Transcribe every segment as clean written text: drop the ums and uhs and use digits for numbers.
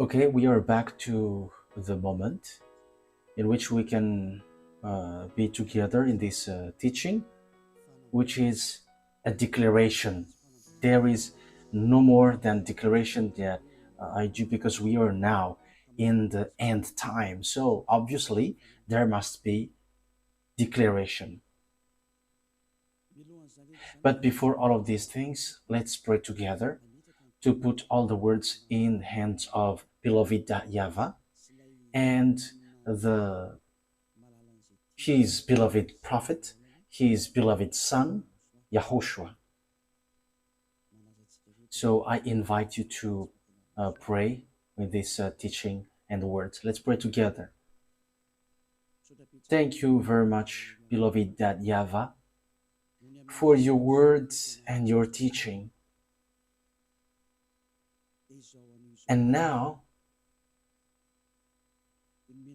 Okay, we are back to the moment in which we can be together in this teaching, which is a declaration. There is no more than declaration that I do, because we are now in the end time. So obviously, there must be declaration. But before all of these things, let's pray together to put all the words in the hands of beloved YAHVAH and the his beloved prophet, his beloved son, YAHOSHUAH. So I invite you to pray with this teaching and words. Let's pray together. Thank you very much, beloved Dad YAHVAH, for your words and your teaching. And now,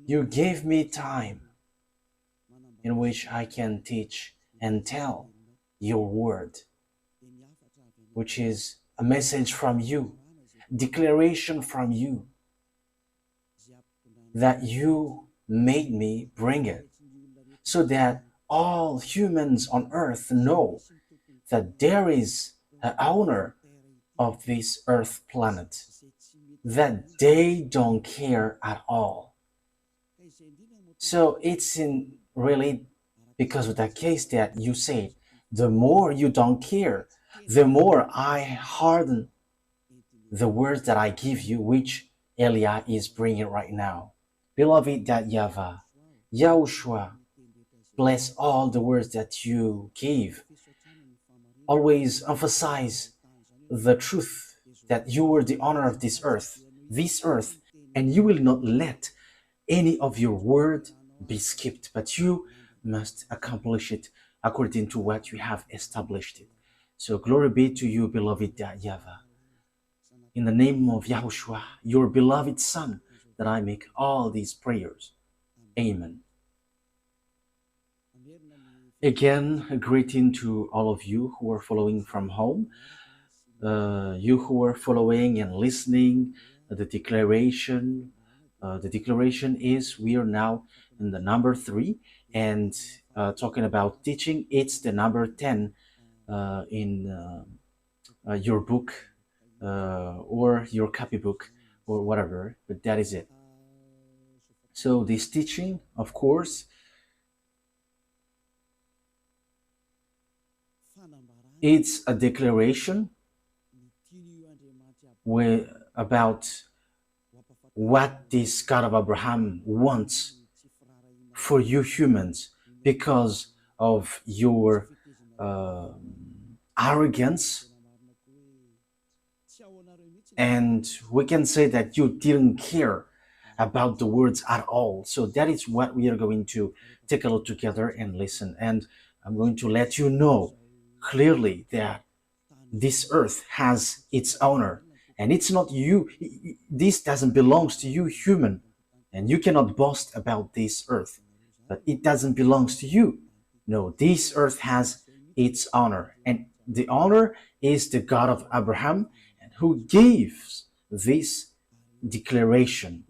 you gave me time in which I can teach and tell your word, which is a message from you, declaration from you, that you made me bring it, so that all humans on earth know that there is an owner of this earth planet, that they don't care at all. So it's in really because of that case that you say, the more you don't care, the more I harden the words that I give you, which Elia is bringing right now. Beloved that YAHVAH, YAHOSHUAH, bless all the words that you give. Always emphasize the truth that you are the owner of this earth, and you will not let any of your word be skipped, but you must accomplish it according to what you have established it. So glory be to you, beloved YAHVAH. In the name of YAHOSHUAH, your beloved Son, that I make all these prayers. Amen. Again, a greeting to all of you who are following from home, you who are following and listening the declaration. The declaration is we are now in the number 3, and talking about teaching, it's the number 10 in your book or your copybook or whatever, but that is it. So this teaching, of course, it's a declaration about what this God of Abraham wants for you humans because of your arrogance. And we can say that you didn't care about the words at all. So that is what we are going to take a look together and listen. And I'm going to let you know clearly that this earth has its owner, and it's not you. This doesn't belong to you, human, and you cannot boast about this earth, but it doesn't belong to you. No, this earth has its owner, and the owner is the God of Abraham, and who gives this declaration,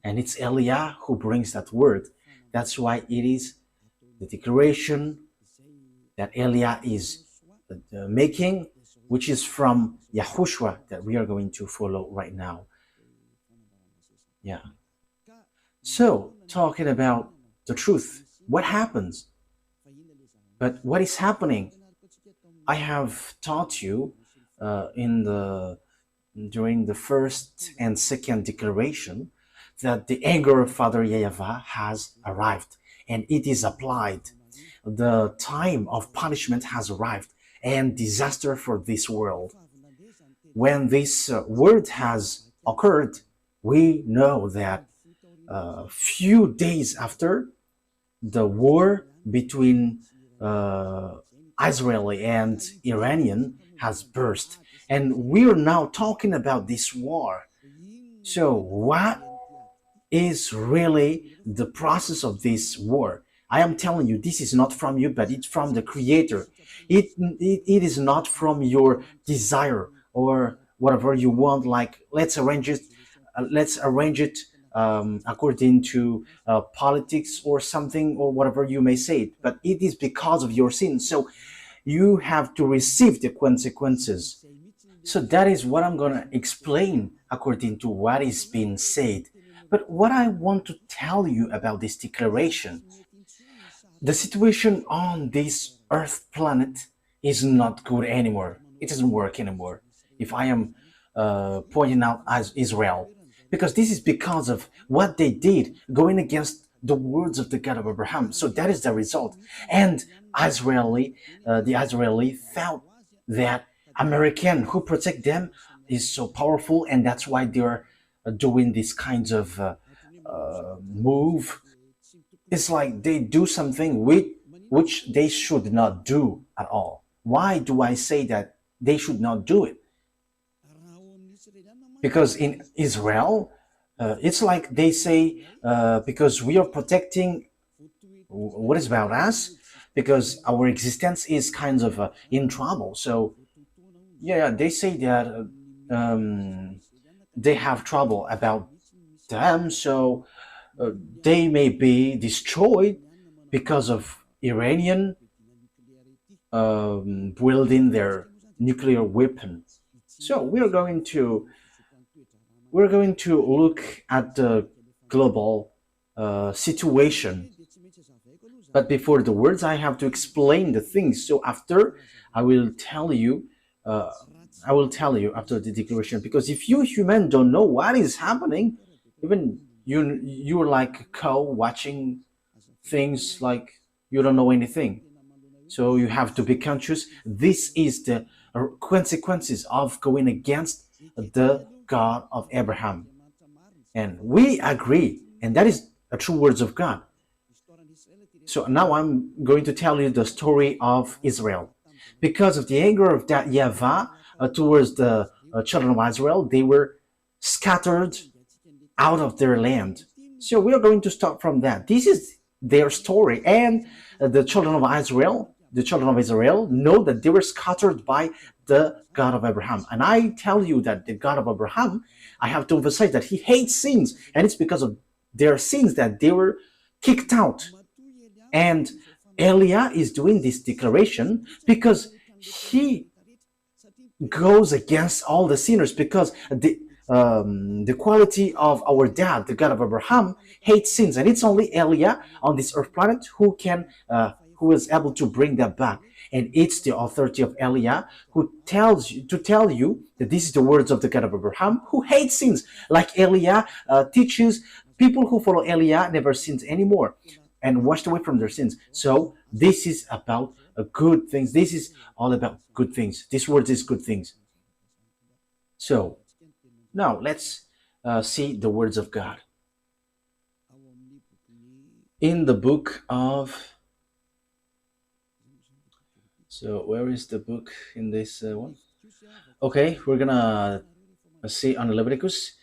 and it's Elia who brings that word. That's why it is the declaration that Elia is making, which is from YAHOSHUAH, that we are going to follow right now. Yeah. So, talking about the truth, what happens? But what is happening? I have taught you during the first and second declaration that the anger of Father YAHVAH has arrived, and it is applied. The time of punishment has arrived, and disaster for this world. When this word has occurred, we know that a few days after, the war between Israeli and Iranian has burst, and we're now talking about this war. So what is really the process of this war? I am telling you, this is not from you, but it's from the Creator. It is not from your desire or whatever you want, like let's arrange it let's arrange it according to politics or something or whatever you may say it, but it is because of your sin. So you have to receive the consequences. So that is what I'm going to explain according to what is being said. But what I want to tell you about this declaration, the situation on this earth planet is not good anymore. It doesn't work anymore. If I am pointing out as Israel, because this is because of what they did going against the words of the God of Abraham. So that is the result. And the Israeli felt that American who protect them is so powerful, and that's why they're doing these kinds of move. It's like they do something which they should not do at all. Why do I say that they should not do it? Because in Israel, it's like they say, because we are protecting what is about us, because our existence is kind of in trouble. So, yeah, they say that they have trouble about them, so they may be destroyed because of Iranian wielding their nuclear weapon. So we're going to look at the global situation. But before the words, I have to explain the things. So after, I will tell you. Uh, I will tell you after the declaration. Because if you human don't know what is happening, even you're like a cow watching things like you don't know anything. So you have to be conscious. This is the consequences of going against the God of Abraham. And we agree, and that is the true words of God. So now I'm going to tell you the story of Israel. Because of the anger of that YAHVAH towards the children of Israel, they were scattered out of their land. So we are going to start from that. This is their story, and the children of Israel know that they were scattered by the God of Abraham. And I tell you that the God of Abraham, I have to emphasize that he hates sins, and it's because of their sins that they were kicked out. And Eliah is doing this declaration because he goes against all the sinners, because the quality of our dad, the God of Abraham, hates sins, and it's only Eliah on this earth planet who is able to bring that back. And it's the authority of Eliah who tells you to tell you that this is the words of the God of Abraham, who hates sins. Like Eliah teaches, people who follow Eliah never sins anymore and washed away from their sins. So this is about good things. This is all about good things. This word is good things. So now let's see the words of God in the book of. So where is the book in this one? Okay, we're gonna see on Leviticus.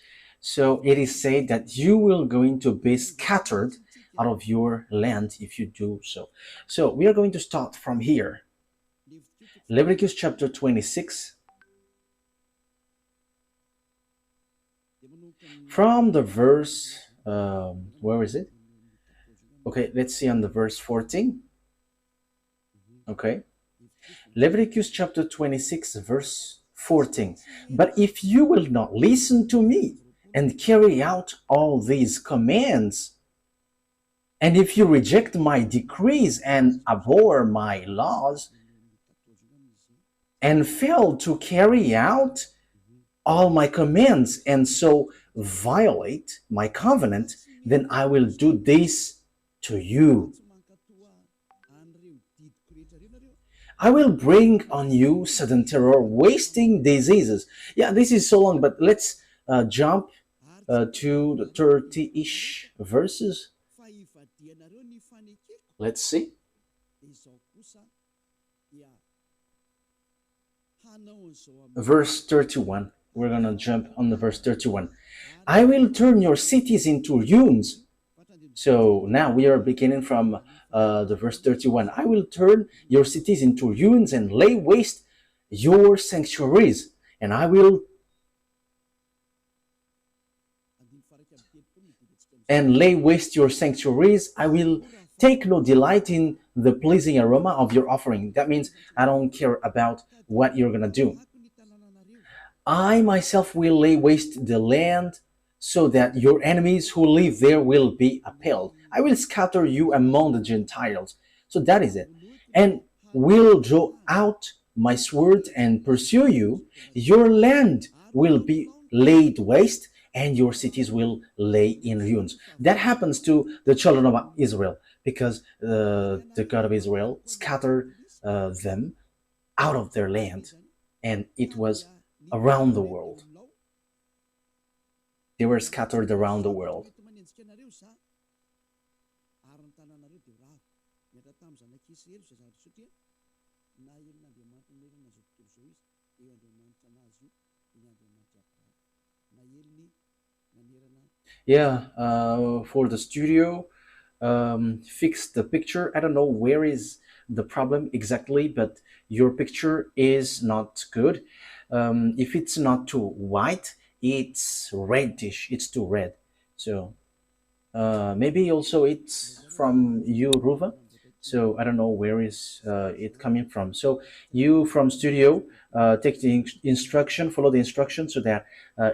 So it is said that you will going to be scattered out of your land if you do so. So we are going to start from here. Leviticus chapter 26. From the verse, where is it? Okay, let's see on the verse 14. Okay. Leviticus chapter 26, verse 14. But if you will not listen to me and carry out all these commands, and if you reject my decrees and abhor my laws, and fail to carry out all my commands, and so violate my covenant, then I will do this to you. I will bring on you sudden terror, wasting diseases. Yeah, this is so long, but let's jump to the 30-ish verses. Let's see. Verse 31. We're going to jump on the verse 31. I will turn your cities into ruins. So now we are beginning from the verse 31. I will turn your cities into ruins and lay waste your sanctuaries, and I will and lay waste your sanctuaries. I will take no delight in the pleasing aroma of your offering. That means I don't care about what you're going to do. I myself will lay waste the land so that your enemies who live there will be appalled. I will scatter you among the Gentiles. So that is it. And will draw out my sword and pursue you. Your land will be laid waste and your cities will lay in ruins. That happens to the children of Israel because the God of Israel scattered them out of their land, and it was around the world. They were scattered around the world. Yeah, for the studio, fix the picture. I don't know where is the problem exactly, but your picture is not good. If it's not too white, it's reddish. It's too red. So maybe also it's from you, Ruva. So I don't know where is it coming from. So you from studio, take the instruction, follow the instruction so that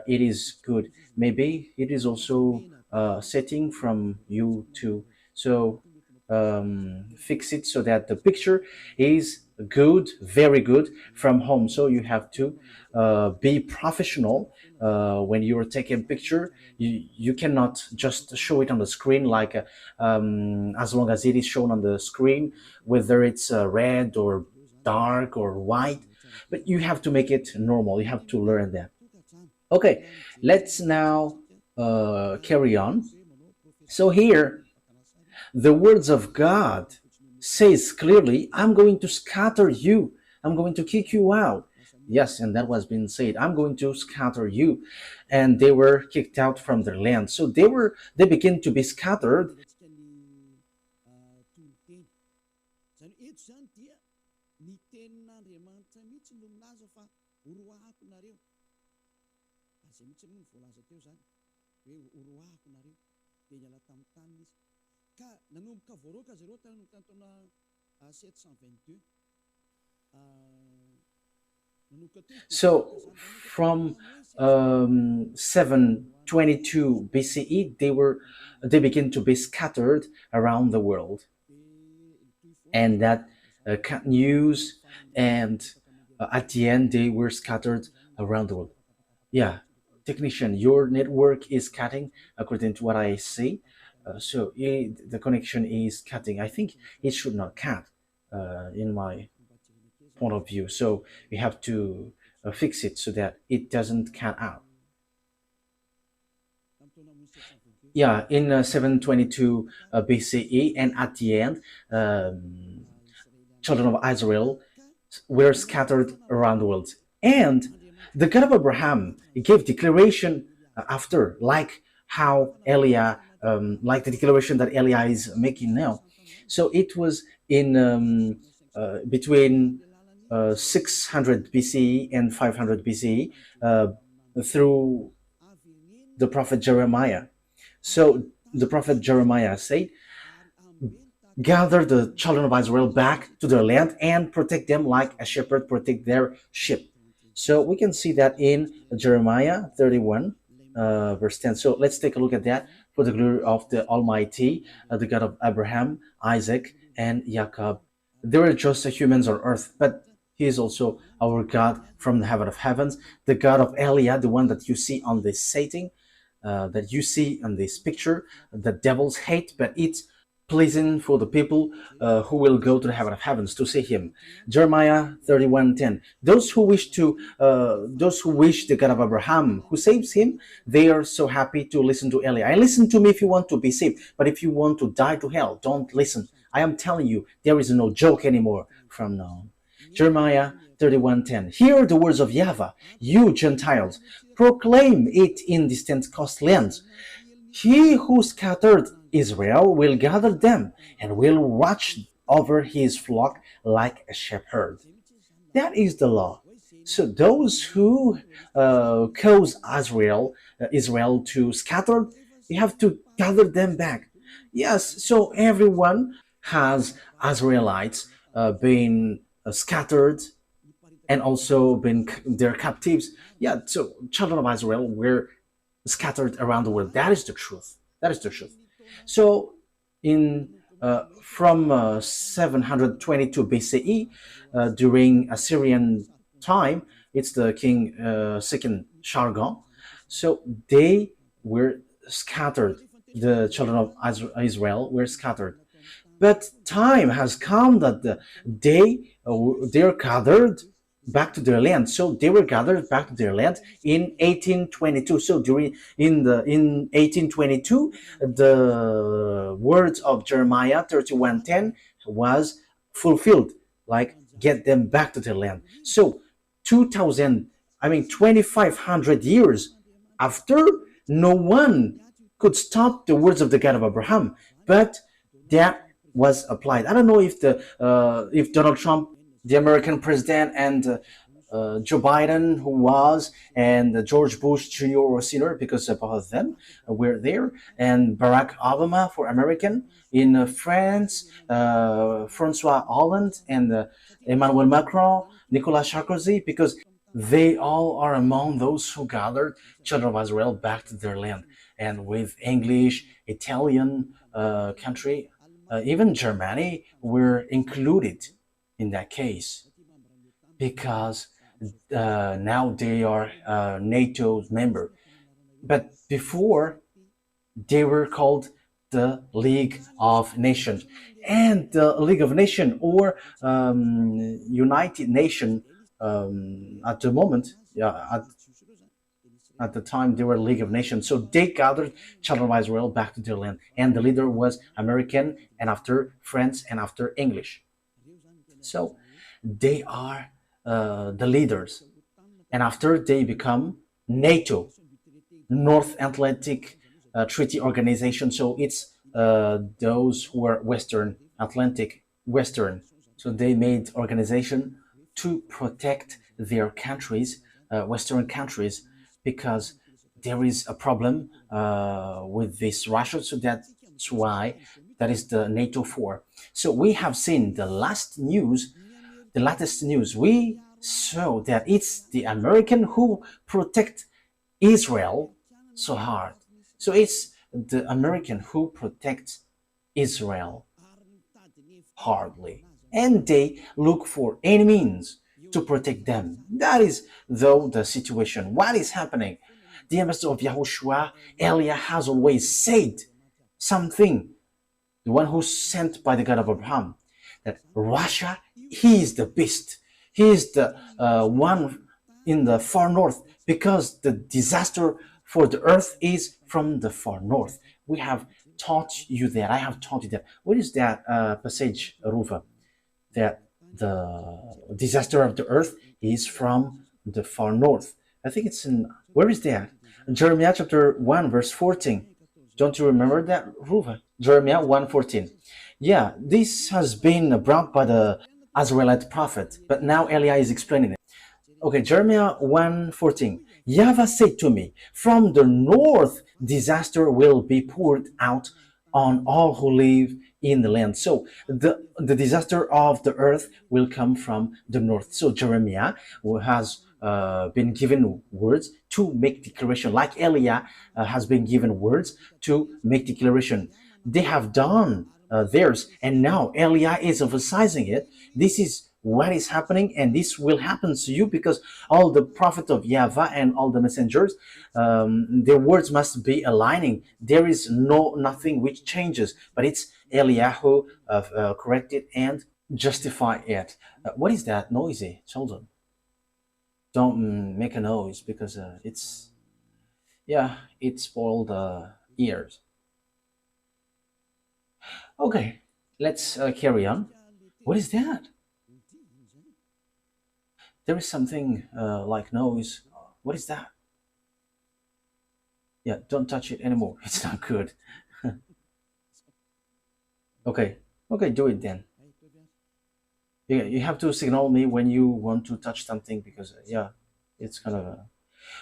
it is good. Maybe it is also setting from you too. So fix it so that the picture is good, very good from home. So you have to be professional when you're taking picture. You cannot just show it on the screen like as long as it is shown on the screen, whether it's red or dark or white, but you have to make it normal. You have to learn that. Okay, let's now carry on. So here the words of God says clearly, I'm going to scatter you. I'm going to kick you out. Yes, and that was being said. I'm going to scatter you. And they were kicked out from their land. So they began to be scattered. So from 722 BCE, they began to be scattered around the world, and that cut news, and at the end they were scattered around the world. Yeah, technician, your network is cutting according to what I see. So the connection is cutting. I think it should not cut in my point of view. So we have to fix it so that it doesn't cut out. Yeah, in 722 BCE, and at the end, children of Israel were scattered around the world. And the God of Abraham gave declaration after, like how Eliah, like the declaration that Eliah is making now. So it was in between 600 BCE and 500 BCE through the prophet Jeremiah. So the prophet Jeremiah said, gather the children of Israel back to their land and protect them like a shepherd protect their sheep. So we can see that in Jeremiah 31, verse 10. So let's take a look at that. For the glory of the Almighty, the God of Abraham, Isaac, and Jacob. They were just humans on earth, but He is also our God from the heaven of heavens, the God of Eliah, the one that you see on this setting, that you see on this picture. The devils hate, but it's pleasing for the people who will go to the heaven of heavens to see him. Jeremiah 31:10. Those who wish the God of Abraham who saves him, they are so happy to listen to Eli. I listen to me if you want to be saved, but if you want to die to hell, don't listen. I am telling you, there is no joke anymore from now on. Jeremiah 31:10. Hear the words of YAHVAH, you Gentiles, proclaim it in distant coastlands. He who scattered Israel will gather them and will watch over his flock like a shepherd. That is the law. So those who cause Israel to scatter, You have to gather them back. Yes, so everyone has Israelites been scattered and also been their captives. Yeah, so children of Israel were scattered around the world. That is the truth. That is the truth. So in from 722 BCE, during Assyrian time, it's the king second Shargon. So they were scattered. The children of Israel were scattered, but time has come that they're gathered back to their land. So they were gathered back to their land in 1822. So during in 1822, the words of Jeremiah 31:10 was fulfilled. Like, get them back to their land. So 2000, I mean 2,500 years after, no one could stop the words of the God of Abraham, but that was applied. I don't know if Donald Trump, the American president, and Joe Biden, who was, and George Bush Jr. or Senior, because both of them were there, and Barack Obama for American in France, Francois Hollande, and Emmanuel Macron, Nicolas Sarkozy, because they all are among those who gathered children of Israel back to their land, and with English, Italian country, even Germany were included in that case, because now they are NATO's member. But before, they were called the League of Nations. And the League of Nations, or United Nation, at the moment, yeah, at the time they were League of Nations. So they gathered children of Israel back to their land, and the leader was American, and after French, and after English. So they are the leaders, and after they become NATO, North Atlantic Treaty Organization. So it's those who are Western Atlantic, Western. So they made organization to protect their countries, Western countries, because there is a problem with this Russia. So that's why that is the NATO 4. So we have seen the latest news. We saw that it's the American who protect Israel so hard. So it's the American who protects Israel hardly, and they look for any means to protect them. That is, though, the situation. What is happening? The ambassador of Yahushua, Eliah, has always said something, the one who's sent by the God of Abraham, that Russia, he is the beast. He is the one in the far north, because the disaster for the earth is from the far north. We have taught you that. I have taught you that. What is that passage, Rufa? That the disaster of the earth is from the far north. I think it's in, where is that? Jeremiah chapter 1 verse 14. Don't you remember that, Ruva? Jeremiah 1:14. Yeah, this has been brought by the Israelite prophet, but now Eliah is explaining it. Okay, Jeremiah 1:14. YAHVAH said to me, from the north disaster will be poured out on all who live in the land. So the disaster of the earth will come from the north. So Jeremiah, who has been given words to make declaration, like Eliah has been given words to make declaration. They have done theirs, and now Eliah is emphasizing it. This is what is happening, and this will happen to you, because all the prophets of YAHVAH and all the messengers, their words must be aligning. There is nothing which changes, but it's Eliah who corrected and justify it. What is that noisy, children? Don't make a noise, because it's, yeah, it spoiled the ears. Okay, let's carry on. What is that? There is something like noise. What is that? Yeah, don't touch it anymore. It's not good. Okay, do it then. Yeah, you have to signal me when you want to touch something, because yeah, it's kind of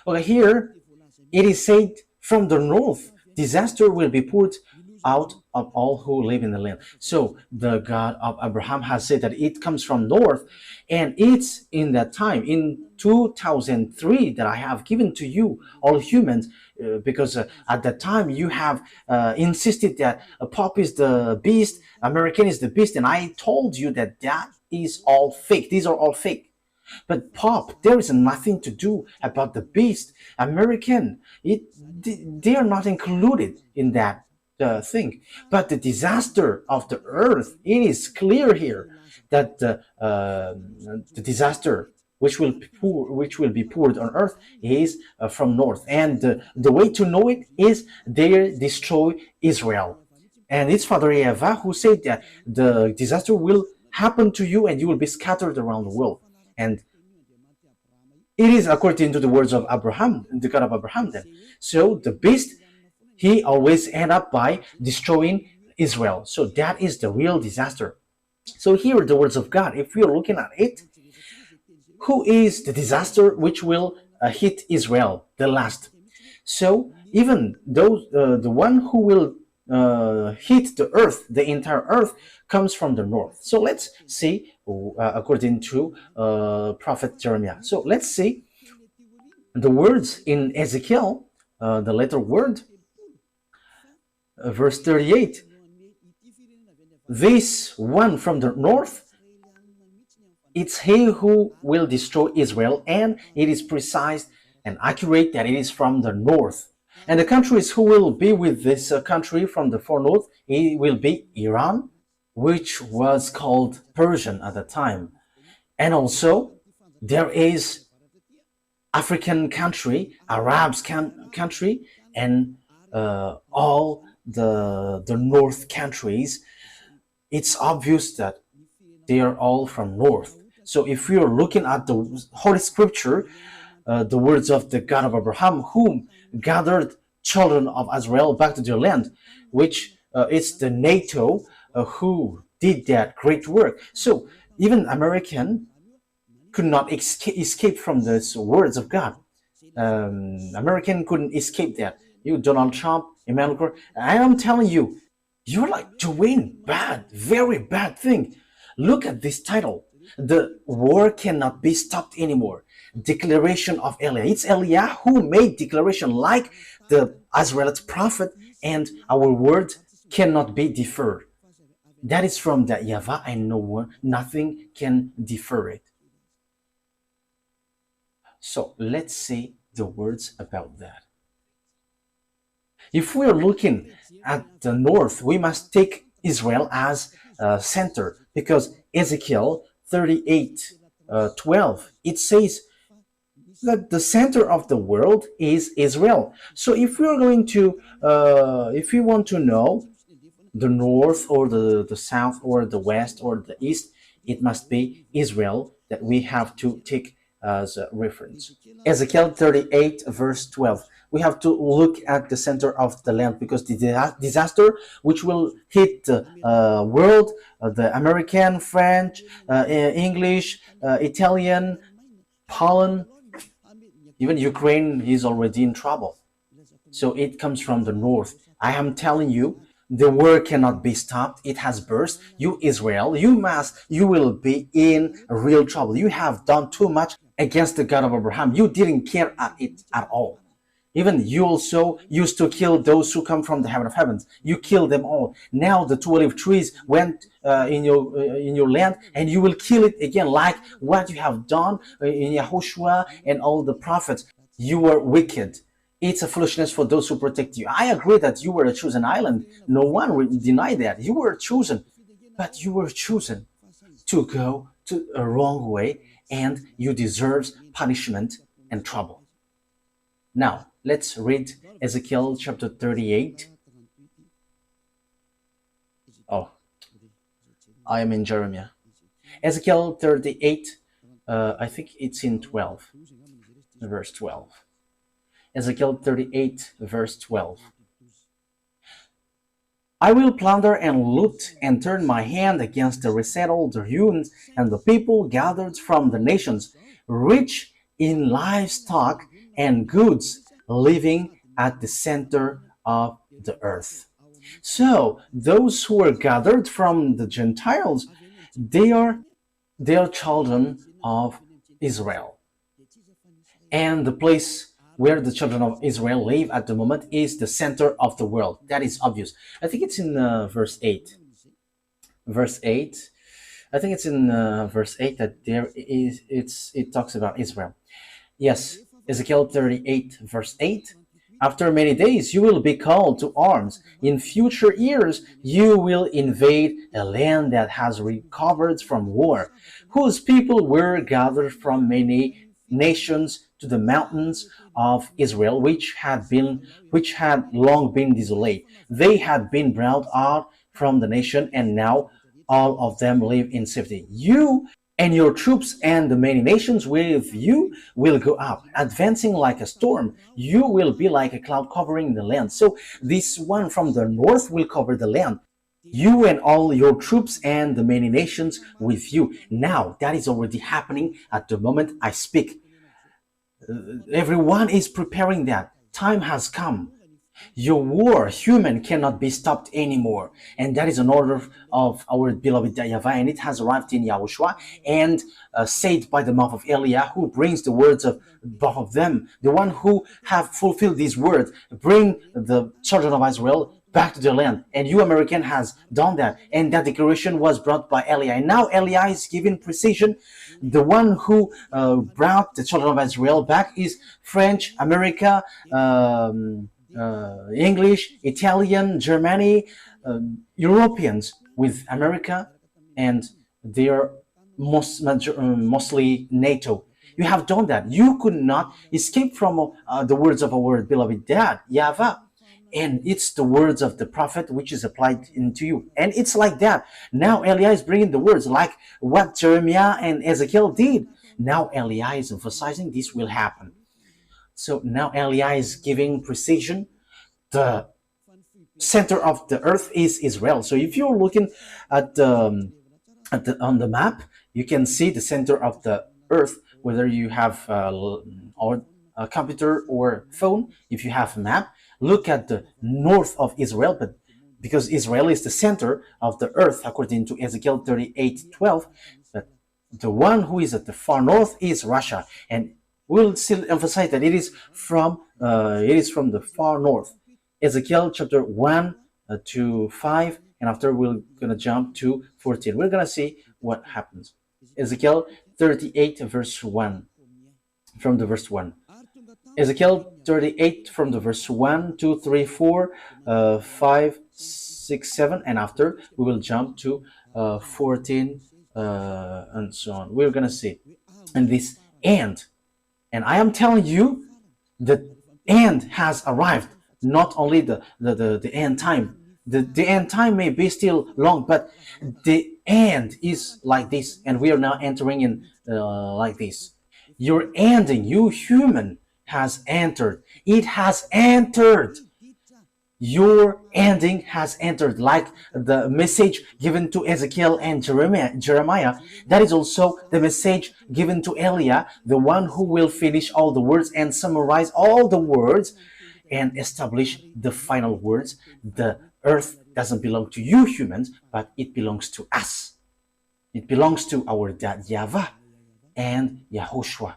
okay. Here it is said, from the north disaster will be put out of all who live in the land. So the God of Abraham has said that it comes from north, and it's in that time, in 2003, that I have given to you, all humans, because at that time you have insisted that Pop is the beast, American is the beast, and I told you that that is all fake. These are all fake. But Pop, there is nothing to do about the beast. American, they are not included in that thing. But the disaster of the earth, it is clear here that the disaster which will be poured on earth is from north, and the way to know it is they destroy Israel. And it's Father YAHVAH who said that the disaster will happen to you and you will be scattered around the world. And it is according to the words of Abraham, the God of Abraham then. So the beast, he always end up by destroying Israel. So that is the real disaster. So here are the words of God. If we are looking at it, who is the disaster which will hit Israel the last? So even those, the one who will hit the earth, the entire earth, comes from the north. So let's see, according to Prophet Jeremiah. So let's see the words in Ezekiel, the letter word, verse 38. This one from the north, it's he who will destroy Israel, and it is precise and accurate that it is from the north. And the countries who will be with this country from the far north, it will be Iran, which was called Persian at the time. And also there is African country, Arabs country, and all the north countries. It's obvious that they are all from north. So if we are looking at the Holy Scripture, the words of the God of Abraham, whom gathered children of Israel back to their land, which it's the NATO who did that great work. So even American could not escape from these words of God. American couldn't escape that. You, Donald Trump, Emmanuel Macron, I am telling you, you're like doing bad, very bad thing. Look at this title. The war cannot be stopped anymore. Declaration of Eliah. It's Eliah who made declaration like the Israelite prophet, and our word cannot be deferred. That is from the YAHVAH, and no one, nothing can defer it. So let's see the words about that. If we're looking at the north, we must take Israel as center, because Ezekiel 38:12, it says that the center of the world is Israel. So if we are going to, if we want to know the north or the south or the west or the east, it must be Israel that we have to take as a reference. Ezekiel 38 verse 12. We have to look at the center of the land, because the disaster which will hit the world, the American, French, English, Italian, Poland, even Ukraine is already in trouble. So it comes from the north. I am telling you, the war cannot be stopped. It has burst. You, Israel, you will be in real trouble. You have done too much against the God of Abraham. You didn't care at it at all. Even you also used to kill those who come from the heaven of heavens. You killed them all. Now the two olive trees went in your land, and you will kill it again, like what you have done in YAHOSHUAH and all the prophets. You were wicked. It's a foolishness for those who protect you. I agree that you were a chosen island. No one will deny that. You were chosen. But you were chosen to go to a wrong way, and you deserve punishment and trouble. Now, let's read Ezekiel chapter 38. Oh, I am in Jeremiah. Ezekiel 38, I think it's in 12, verse 12. Ezekiel 38, verse 12. I will plunder and loot and turn my hand against the resettled, the ruins, and the people gathered from the nations, rich in livestock and goods, living at the center of the earth. So those who are gathered from the Gentiles, they are they are children of Israel. And the place where the children of Israel live at the moment is the center of the world. That is obvious. I think it's in verse 8. Verse 8. I think it's in verse 8 that it talks about Israel. Yes, Ezekiel 38, verse 8. After many days you will be called to arms. In future years you will invade a land that has recovered from war, whose people were gathered from many nations to the mountains of Israel, which had long been desolate. They had been brought out from the nation, and now all of them live in safety. You and your troops and the many nations with you will go up, advancing like a storm. You will be like a cloud covering the land. So this one from the north will cover the land. You and all your troops and the many nations with you. Now that is already happening at the moment I speak. Everyone is preparing that. Time has come. Your war, human, cannot be stopped anymore. And that is an order of our beloved YAHVAH, and it has arrived in Yahushua and said by the mouth of Eliah, who brings the words of both of them, the one who have fulfilled these words, bring the children of Israel back to their land. And you, American, has done that. And that declaration was brought by Eliah. And now Eliah is giving precision. The one who brought the children of Israel back is French, America, English, Italian, Germany, Europeans with America, and they are mostly NATO. You have done that. You could not escape from the words of our beloved dad, YAHVAH. And it's the words of the prophet which is applied into you. And it's like that. Now Eliah is bringing the words like what Jeremiah and Ezekiel did. Now Eliah is emphasizing this will happen. So now Eliah is giving precision. The center of the earth is Israel. So if you're looking at on the map, you can see the center of the earth, whether you have a computer or phone. If you have a map, look at the north of Israel, but because Israel is the center of the earth, according to Ezekiel 38:12, but the one who is at the far north is Russia, and we'll still emphasize that it is from the far north. Ezekiel chapter 1 to 5, and after we're gonna jump to 14. We're gonna see what happens. Ezekiel 38 verse 1, from the verse 1. Ezekiel 38 from the verse 1, 2, 3, 4, 5, 6, 7, and after we will jump to 14 and so on. We're gonna see. And this end, and I am telling you, the end has arrived. Not only the end time. The end time may be still long, but the end is like this, and we are now entering in like this. Your ending, you human, has entered. It has entered. Your ending has entered, like the message given to Ezekiel and Jeremiah. That is also the message given to Eliah, the one who will finish all the words and summarize all the words and establish the final words. The earth doesn't belong to you humans, but it belongs to us. It belongs to our dad YAHVAH and YAHOSHUA,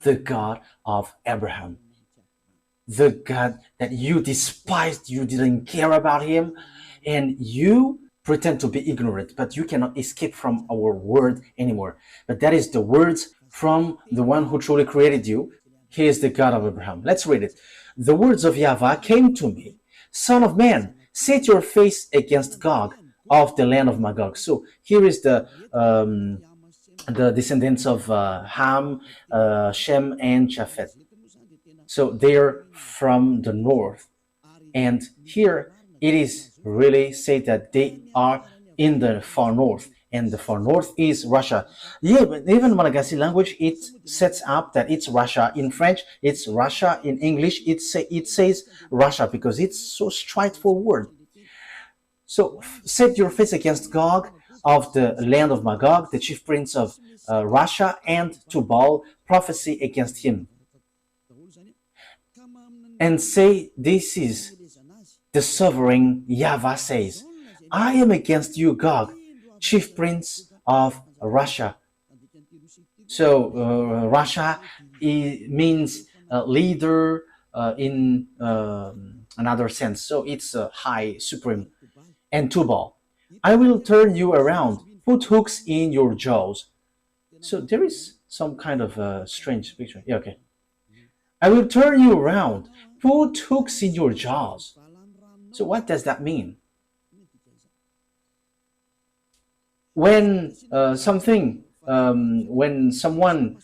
the God of Abraham, the God that you despised. You didn't care about him, and you pretend to be ignorant, but you cannot escape from our word anymore. But that is the words from the one who truly created you. He is the God of Abraham. Let's read it. The words of YAHVAH came to me, Son of man, set your face against Gog of the land of Magog. So here is the descendants of Ham, Shem, and Japheth. So they're from the north. And here it is really said that they are in the far north. And the far north is Russia. Yeah, but even Malagasy language, it sets up that it's Russia. In French, it's Russia. In English, it says Russia because it's so straightforward. So set your face against Gog of the land of Magog, the chief prince of Russia, and Tubal, prophesy against him. And say, this is The sovereign YAHVAH says, I am against you, Gog, chief prince of Russia. So Russia means leader in another sense. So it's high, supreme. And Tubal, I will turn you around, put hooks in your jaws. So there is some kind of strange picture. Yeah, okay. I will turn you around, put hooks in your jaws. So what does that mean? When when someone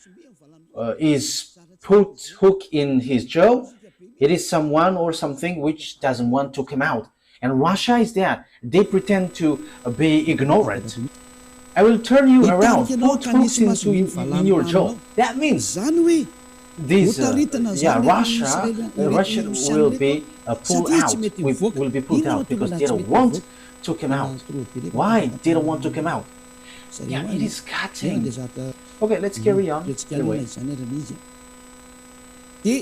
is put hook in his jaw, it is someone or something which doesn't want to come out. And Russia is that. They pretend to be ignorant. I will turn you around, put hooks in your jaw. That means this, Russia will be pulled out. Will be pulled out because they don't want to come out. Why they don't want to come out? Yeah, it is cutting. Okay, let's carry on. Anyway.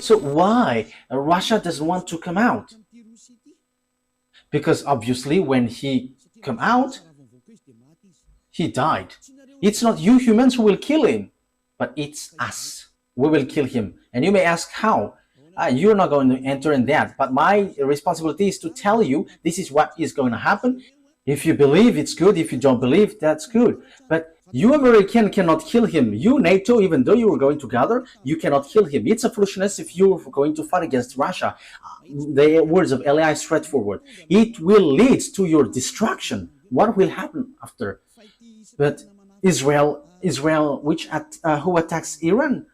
So why Russia doesn't want to come out? Because obviously when he come out, he died. It's not you humans who will kill him, but it's us. We will kill him. And you may ask how? You're not going to enter in that. But my responsibility is to tell you this is what is going to happen. If you believe, it's good. If you don't believe, that's good. But you American cannot kill him. You NATO, even though you were going together, you cannot kill him. It's a foolishness if you're going to fight against Russia. The words of Eli is straightforward. It will lead to your destruction. What will happen after? But Israel, who attacks Iran,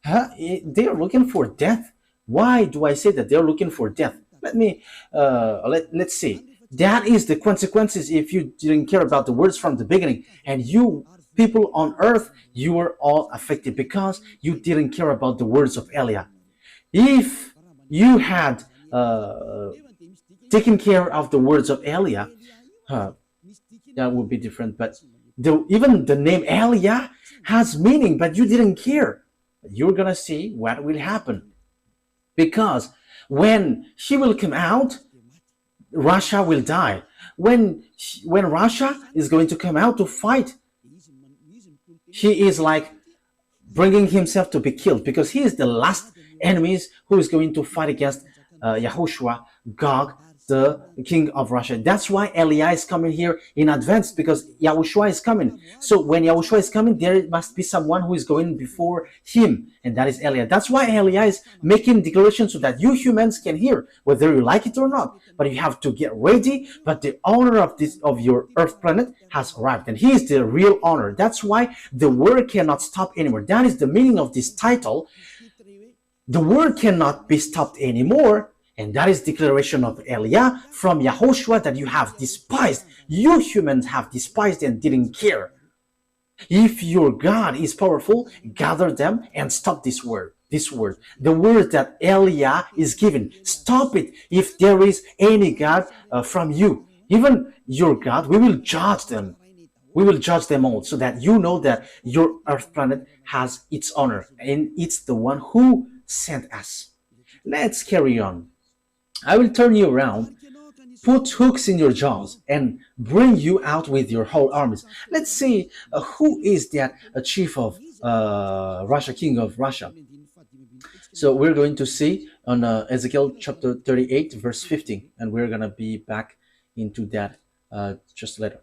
they are looking for death. Why do I say that they're looking for death? Let's see. That is the consequences if you didn't care about the words from the beginning. And you people on earth, you were all affected because you didn't care about the words of Eliah. If you had taken care of the words of Eliah, that would be different. But even the name Eliah has meaning, but you didn't care. You're going to see what will happen. Because when he will come out, Russia will die. When Russia is going to come out to fight, he is like bringing himself to be killed because he is the last enemies who is going to fight against YAHOSHUA, Gog, the king of Russia. That's why Eliah is coming here in advance, because YAHOSHUA is coming. So when YAHOSHUA is coming, there must be someone who is going before him, and that is Eliah. That's why Eliah is making declarations so that you humans can hear, whether you like it or not. But you have to get ready. But the owner of your Earth planet has arrived, and he is the real owner. That's why the war cannot stop anymore. That is the meaning of this title. The war cannot be stopped anymore. And that is declaration of Eliah from YAHOSHUA that you have despised. You humans have despised and didn't care. If your God is powerful, gather them and stop this word. The word that Eliah is given. Stop it. If there is any God from you, even your God, we will judge them. We will judge them all so that you know that your Earth planet has its owner. And it's the one who sent us. Let's carry on. I will turn you around, put hooks in your jaws, and bring you out with your whole armies. Let's see who is that chief of Russia, king of Russia. So we're going to see on Ezekiel chapter 38, verse 15, and we're going to be back into that just later.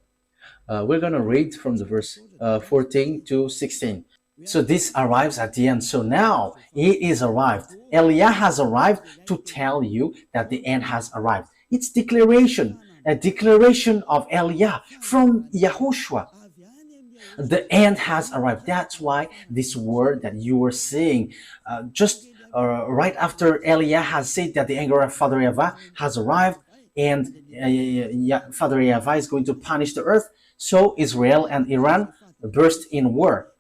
We're going to read from the verse 14 to 16. So this arrives at the end. So now it is arrived. Eliah has arrived to tell you that the end has arrived. It's declaration, a declaration of Eliah from YAHOSHUA. The end has arrived. That's why this word that you were saying, just right after Eliah has said that the anger of Father YAHVAH has arrived and Father YAHVAH is going to punish the earth, so Israel and Iran burst in war.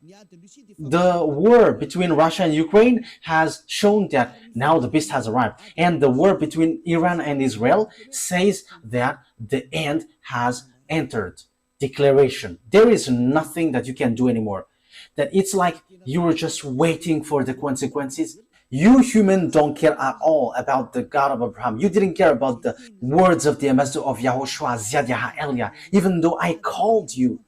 The war between Russia and Ukraine has shown that now the beast has arrived. And the war between Iran and Israel says that the end has entered. Declaration. There is nothing that you can do anymore. That it's like you were just waiting for the consequences. You human don't care at all about the God of Abraham. You didn't care about the words of the ambassador of Yahushua, Ziyad Elia. Even though I called you,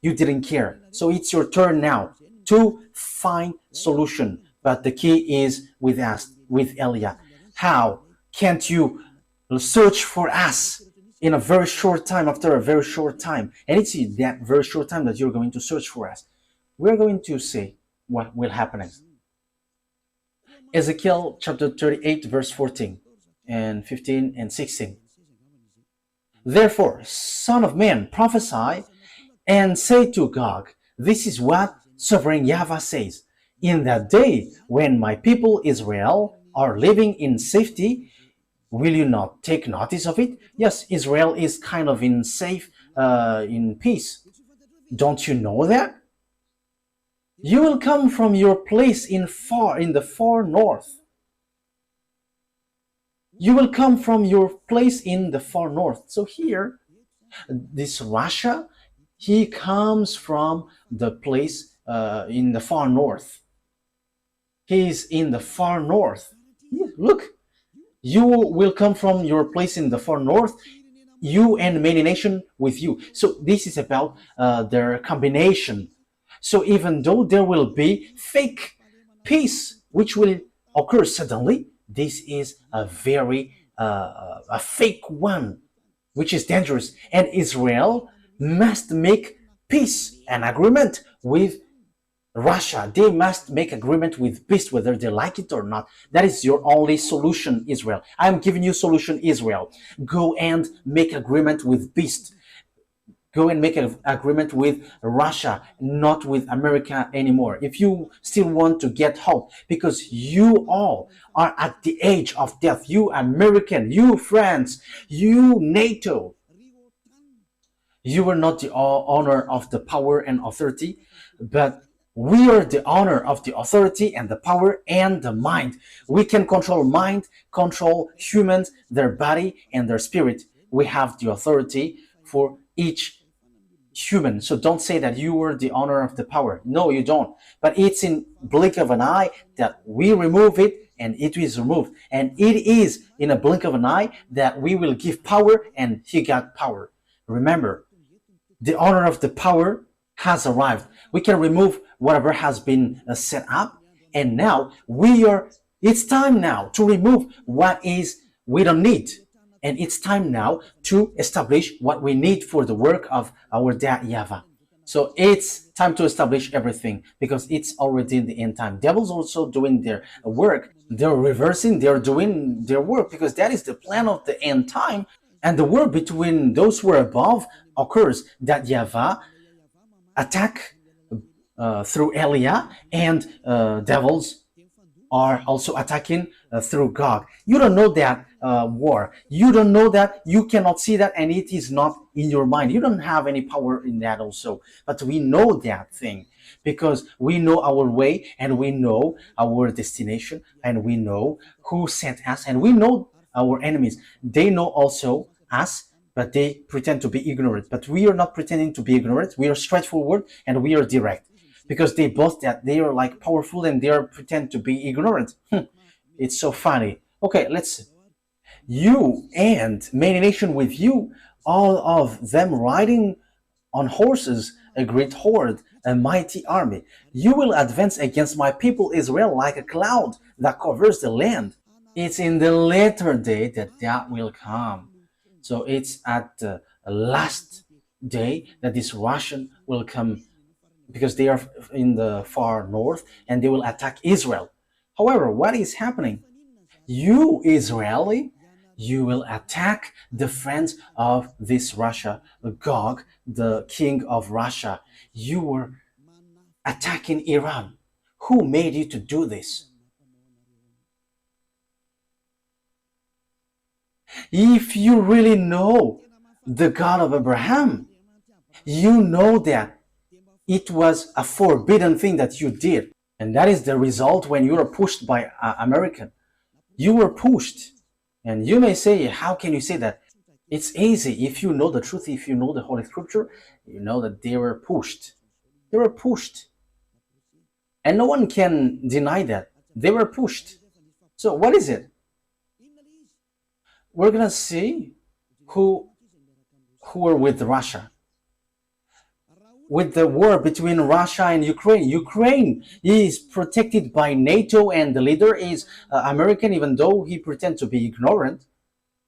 you didn't care. So it's your turn now to find solution. But the key is with us, with Elia. How can't you search for us in a very short time, after a very short time? And it's in that very short time that you're going to search for us. We're going to see what will happen. Ezekiel chapter 38, verse 14 and 15 and 16. Therefore, son of man, prophesy and say to Gog, this is what sovereign YAHVAH says. In that day when my people Israel are living in safety, will you not take notice of it? Yes, Israel is kind of in in peace. Don't you know that? You will come from your place in the far north. You will come from your place in the far north. So here, this Russia, he comes from the place in the far north. He's in the far north. Look, you will come from your place in the far north, you and many nations with you. So this is about their combination. So even though there will be fake peace, which will occur suddenly, this is a very a fake one, which is dangerous. And Israel must make peace and agreement with Russia. They must make agreement with peace, whether they like it or not. That is your only solution, Israel. I'm giving you solution, Israel. Go and make agreement with peace. Go and make an agreement with Russia, not with America anymore. If you still want to get hope, because you all are at the age of death. You American, you France, you NATO. You are not the owner of the power and authority, but we are the owner of the authority and the power and the mind. We can control mind, control humans, their body and their spirit. We have the authority for each human. So don't say that you are the owner of the power. No, you don't. But it's in blink of an eye that we remove it and it is removed. And it is in a blink of an eye that we will give power and he got power. Remember, the owner of the power has arrived. We can remove whatever has been set up. And now it's time now to remove what is we don't need. And it's time now to establish what we need for the work of our Dad YAHVAH. So it's time to establish everything because it's already in the end time. Devil's also doing their work. They're reversing, they're doing their work because that is the plan of the end time. And the war between those who are above occurs. That YAHVAH attack through Elia and devils are also attacking through Gog. You don't know that war. You don't know that. You cannot see that, and it is not in your mind. You don't have any power in that also. But we know that thing because we know our way and we know our destination and we know who sent us and we know our enemies. They know also us, but they pretend to be ignorant. But we are not pretending to be ignorant. We are straightforward and we are direct. Because they boast that they are like powerful and they are pretend to be ignorant. It's so funny. Okay, let's see. You and many nations with you, all of them riding on horses, a great horde, a mighty army. You will advance against my people Israel like a cloud that covers the land. It's in the latter day that will come. So it's at the last day that this Russian will come because they are in the far north and they will attack Israel. However, what is happening? You, Israeli, you will attack the friends of this Russia, Gog, the king of Russia. You were attacking Iran. Who made you to do this? If you really know the God of Abraham, you know that it was a forbidden thing that you did. And that is the result when you are pushed by American. You were pushed. And you may say, how can you say that? It's easy. If you know the truth, if you know the Holy Scripture, you know that they were pushed. They were pushed. And no one can deny that. They were pushed. So what is it? We're gonna see who who are with Russia. With the war between Russia and Ukraine, Ukraine is protected by NATO, and the leader is American, even though he pretends to be ignorant.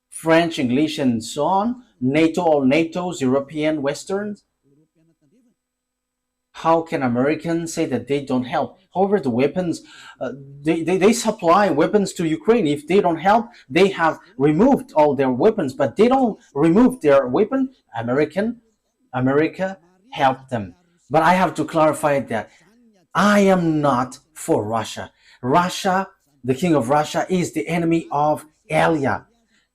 French, English, and so on. NATO, all NATO's, European, Western. How can Americans say that they don't help? However, the weapons, they supply weapons to Ukraine. If they don't help, they have removed all their weapons, but they don't remove their weapon. America helped them. But I have to clarify that I am not for Russia. Russia, the king of Russia, is the enemy of Elia.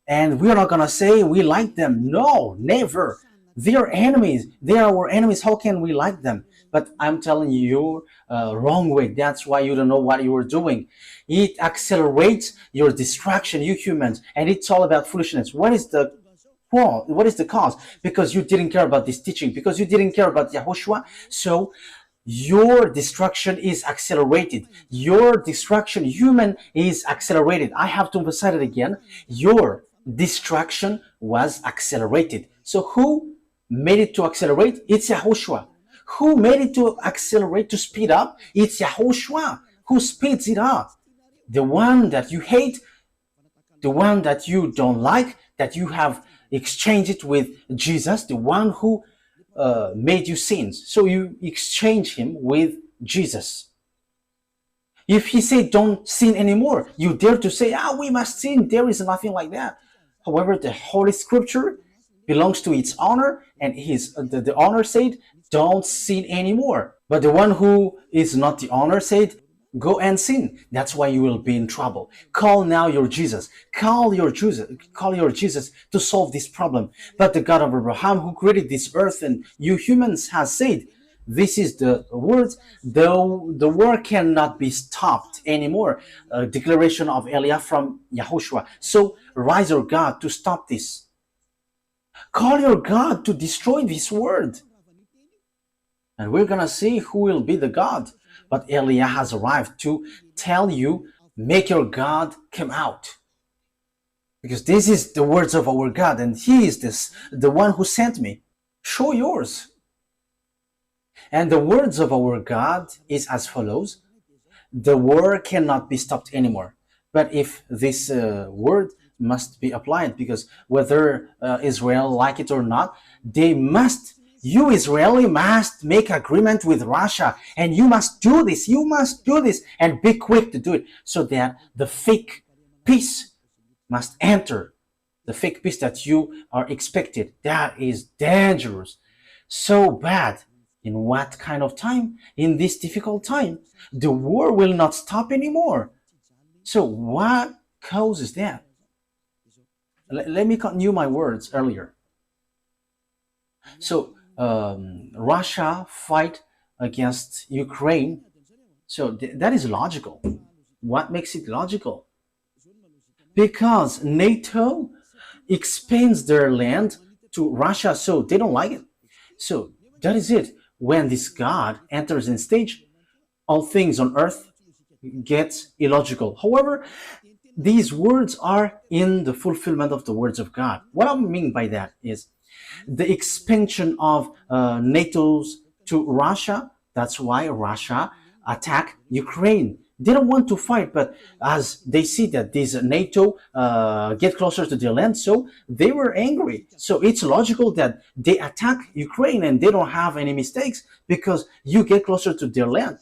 And we're not going to say we like them. No, never. They are enemies. They are our enemies. How can we like them? But I'm telling you, wrong way. That's why you don't know what you are doing. It accelerates your distraction, you humans, and it's all about foolishness. What is the what is the cause? Because you didn't care about this teaching, because you didn't care about Yahushua. So your destruction is accelerated. Your destruction, human, is accelerated. I have to emphasize it again. Your destruction was accelerated. So who made it to accelerate? It's Yahushua. Who made it to accelerate, to speed up? It's Yahushua who speeds it up. The one that you hate, the one that you don't like, that you have exchanged it with Jesus, the one who made you sins. So you exchange him with Jesus. If he said don't sin anymore, you dare to say, we must sin. There is nothing like that. However, the Holy Scripture belongs to its honor, and the honor said, don't sin anymore. But the one who is not the honor said, go and sin. That's why you will be in trouble. Call now your Jesus. Call your Jesus to solve this problem. But the God of Abraham, who created this earth and you humans, has said, this is the words, though the war cannot be stopped anymore. A declaration of Elia from Yahushua. So rise your God to stop this. Call your God to destroy this word. And we're going to see who will be the God. But Elia has arrived to tell you, make your God come out. Because this is the words of our God, and he is the one who sent me. Show yours. And the words of our God is as follows. The war cannot be stopped anymore. But if this word must be applied, because whether Israel like it or not, you Israeli must make agreement with Russia, and you must do this, and be quick to do it, so that the fake peace must enter, the fake peace that you are expected. That is dangerous, so bad. In what kind of time? In this difficult time, the war will not stop anymore. So what causes that? Let me continue my words earlier. So Russia fight against Ukraine. So that is logical. What makes it logical? Because NATO expands their land to Russia, so they don't like it. So that is it. When this God enters in stage, all things on earth get illogical. However, these words are in the fulfillment of the words of God. What I mean by that is the expansion of NATO's to Russia. That's why Russia attacked Ukraine. They don't want to fight, but as they see that these NATO get closer to their land, so they were angry. So it's logical that they attack Ukraine, and they don't have any mistakes because you get closer to their land.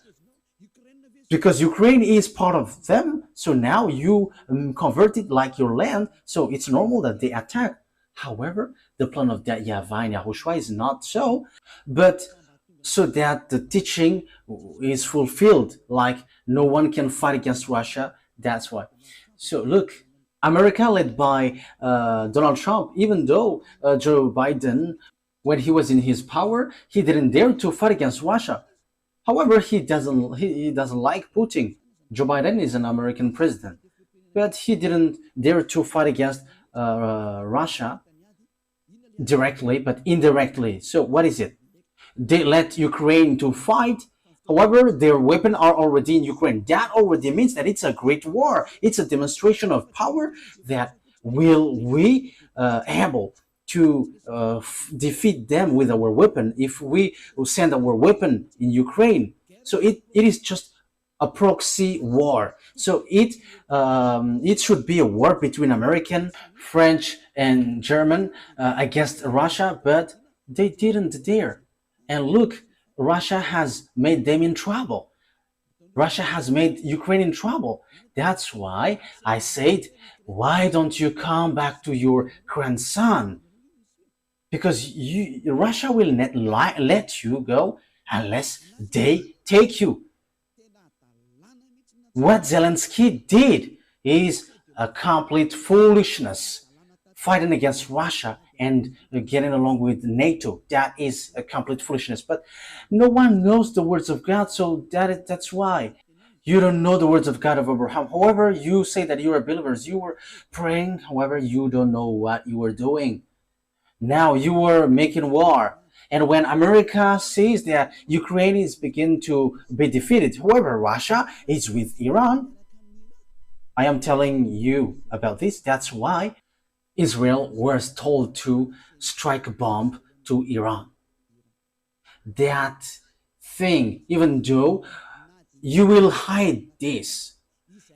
Because Ukraine is part of them, so now you convert it like your land, so it's normal that they attack. However, the plan of that YAHVAH and YAHOSHUA is not so, but so that the teaching is fulfilled, like no one can fight against Russia. That's why. So look, America led by Donald Trump, even though Joe Biden, when he was in his power, he didn't dare to fight against Russia. However, he doesn't like Putin. Joe Biden is an American president, but he didn't dare to fight against Russia directly, but indirectly. So what is it? They let Ukraine to fight However, their weapons are already in Ukraine. That already means that it's a great war. It's a demonstration of power that will we able to defeat them with our weapon if we send our weapon in Ukraine. So it is just a proxy war. So it should be a war between American, French, and German against Russia, but they didn't dare. And look, Russia has made them in trouble. Russia has made Ukraine in trouble. That's why I said, why don't you come back to your grandson? Because Russia will not let you go unless they take you. What Zelensky did is a complete foolishness. Fighting against Russia and getting along with NATO, that is a complete foolishness. But no one knows the words of God, so that's why. You don't know the words of God of Abraham. However, you say that you are believers. You were praying, however, you don't know what you were doing. Now you were making war. And when America sees that Ukraine is beginning to be defeated, however, Russia is with Iran. I am telling you about this. That's why Israel was told to strike a bomb to Iran. That thing, even though you will hide this,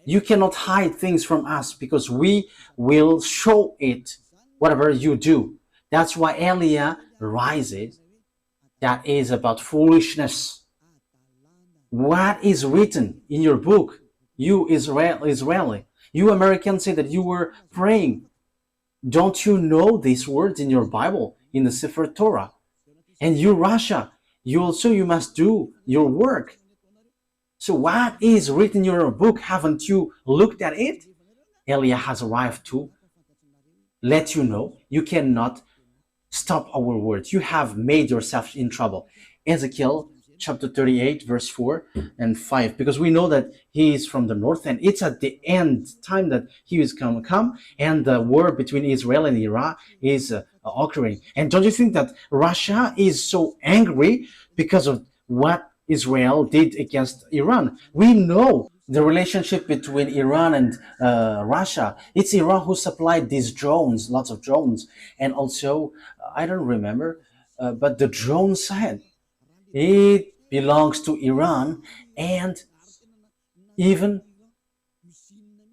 you cannot hide things from us because we will show it whatever you do. That's why Elia rises. That is about foolishness. What is written in your book? You Israeli, you Americans say that you were praying. Don't you know these words in your Bible, in the Sefer Torah? And you, Russia, you must do your work. So what is written in your book? Haven't you looked at it? Elia has arrived to let you know you cannot stop our words. You have made yourself in trouble. Ezekiel chapter 38, verse 4 and 5, because we know that he is from the north and it's at the end time that he is going to come and the war between Israel and Iran is occurring. And don't you think that Russia is so angry because of what Israel did against Iran? We know the relationship between Iran and Russia. It's Iran who supplied these drones, lots of drones. And also, I don't remember, but the drone said it belongs to Iran. And even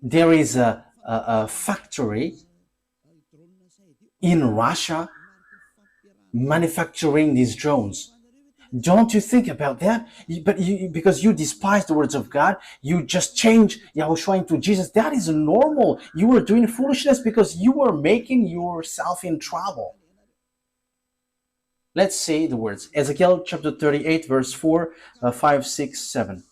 there is a factory in Russia manufacturing these drones. Don't you think about that? Because you despise the words of God, you just change Yahushua into Jesus. That is normal. You were doing foolishness because you were making yourself in trouble. Let's say the words. Ezekiel chapter 38, verse 4, 5, 6, 7.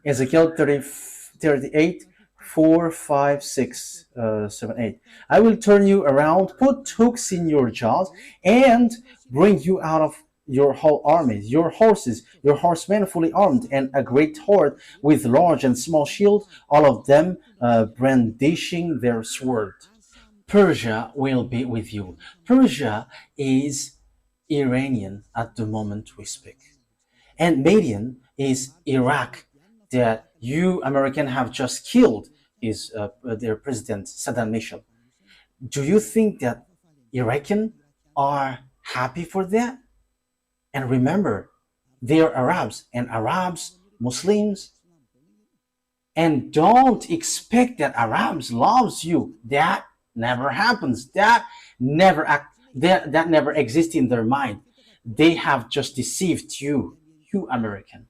Ezekiel 38, 4, 5, 6, 7, 8. I will turn you around, put hooks in your jaws, and bring you out of your whole army, your horses, your horsemen fully armed, and a great horde with large and small shields, all of them brandishing their sword. Persia will be with you. Persia is Iranian at the moment we speak. And Median is Iraq, that you American have just killed is their president Saddam Hussein. Do you think that Iraqis are happy for that? And remember, they are Arabs, and Arabs, Muslims, and don't expect that Arabs loves you. That never happens. That never exists in their mind. They have just deceived you, you American.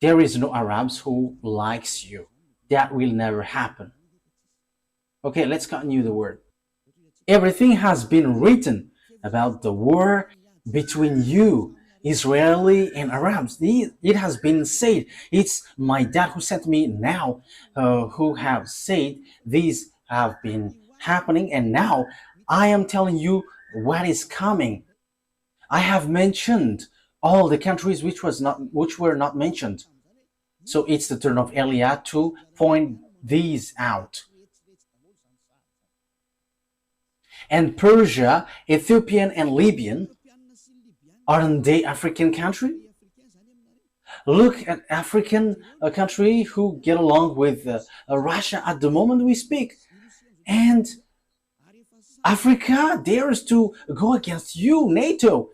There is no Arabs who likes you. That will never happen. Okay, let's continue the word. Everything has been written about the war between you, Israeli and Arabs. It has been said. It's my dad who sent me now, who have said these have been happening, and now I am telling you what is coming. I have mentioned all the countries which were not mentioned. So it's the turn of Elia to point these out. And Persia, Ethiopian, and Libyan, Aren't they African country? Look at African country who get along with Russia at the moment we speak. And Africa dares to go against you, NATO.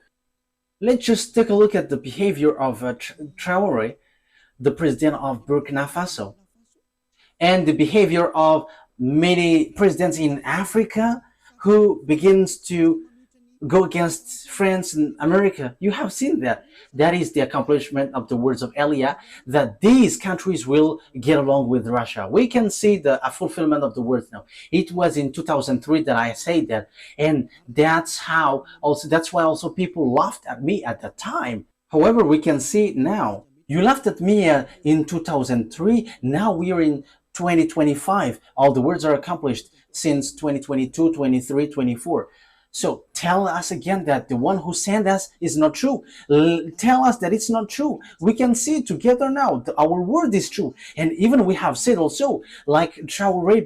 Let's just take a look at the behavior of Traore, the president of Burkina Faso, and the behavior of many presidents in Africa who begins to go against France and America. You have seen that. That is the accomplishment of the words of Elia, that these countries will get along with Russia. We can see the fulfillment of the words now. It was in 2003 that I said that, and that's why also people laughed at me at the time. However, we can see it now. You laughed at me in 2003. Now we are in 2025. All the words are accomplished since 2022, 23, 24. So tell us again that the one who sent us is not true. Tell us that it's not true. We can see it together now. Our word is true. And even we have said also, like Traore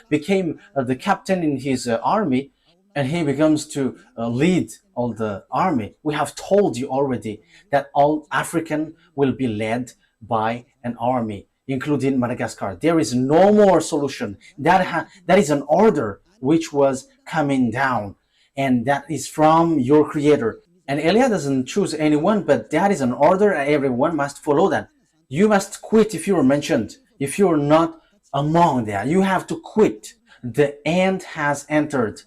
became the captain in his army, and he becomes to lead all the army. We have told you already that all African will be led by an army, including Madagascar. There is no more solution. That is an order which was coming down, and that is from your creator. And Elia doesn't choose anyone, but that is an order and everyone must follow that. You must quit if you're mentioned. If you're not among that, you have to quit. The end has entered.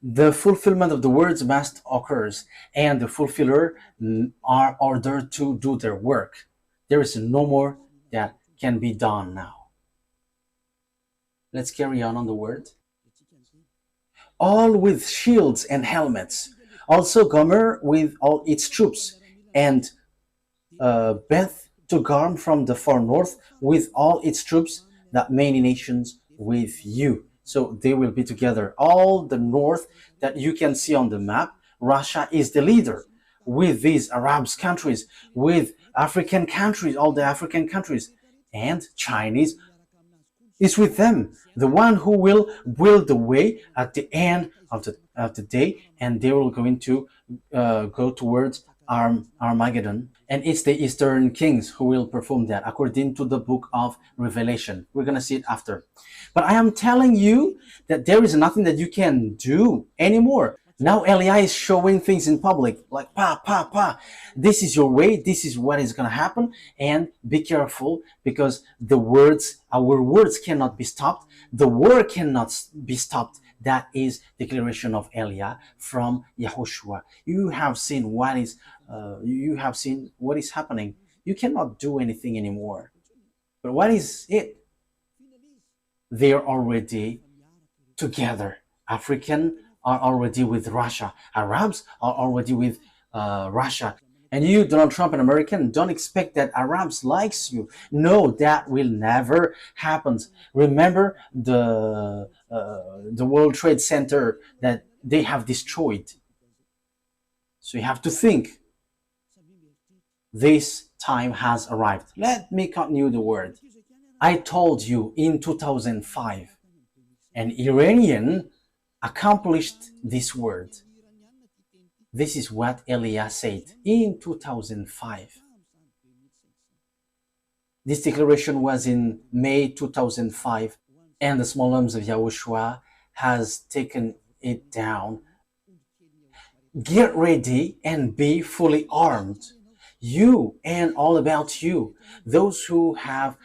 The fulfillment of the words must occur, and the fulfiller are ordered to do their work. There is no more that can be done now. Let's carry on the word. All with shields and helmets. Also Gomer with all its troops, and Beth to Garm from the far north with all its troops, that many nations with you. So they will be together. All the north that you can see on the map, Russia is the leader with these Arab countries, with African countries, all the African countries, and Chinese is with them, the one who will build the way at the end of the day, and they will going to go towards Armageddon. And it's the Eastern kings who will perform that according to the book of Revelation. We're going to see it after. But I am telling you that there is nothing that you can do anymore. Now Elia is showing things in public, like, this is your way, this is what is going to happen, and be careful, because our words cannot be stopped. The war cannot be stopped. That is declaration of Elia from YAHOSHUA. You have seen what is happening. You cannot do anything anymore. But what is it? They are already together. African are already with Russia. Arabs are already with Russia. And you, Donald Trump, an American, don't expect that Arabs likes you. No, that will never happen. Remember the World Trade Center that they have destroyed. So you have to think. This time has arrived. Let me continue the word. I told you in 2005, an Iranian accomplished this word. This is what Elia said in 2005. This declaration was in May 2005, and the small arms of YAHOSHUA has taken it down. Get ready and be fully armed. You and all about you, those who have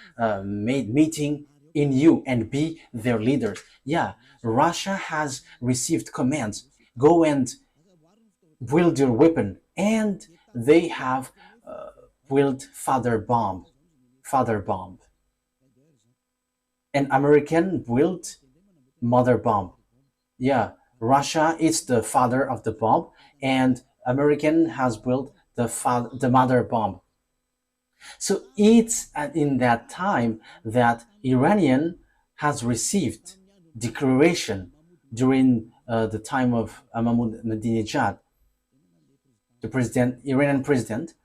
made meeting in you, and be their leaders. Yeah, Russia has received commands. Go and build your weapon, and they have built father bomb. And American built mother bomb. Yeah, Russia is the father of the bomb, and American has built the mother bomb. So it's in that time that Iranian has received declaration during the time of Ahmadinejad, the Iranian president,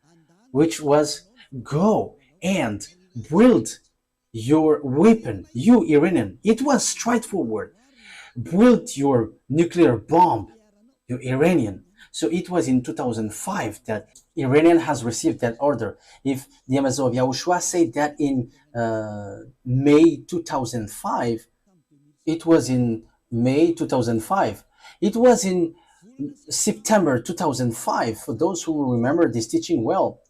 which was go and build your weapon, you Iranian. It was straightforward. Build your nuclear bomb, you Iranian. So it was in 2005 that Iranian has received that order. If the Ambassador of Yahushua said that in May 2005, it was in May 2005. It was in September 2005. For those who remember this teaching well,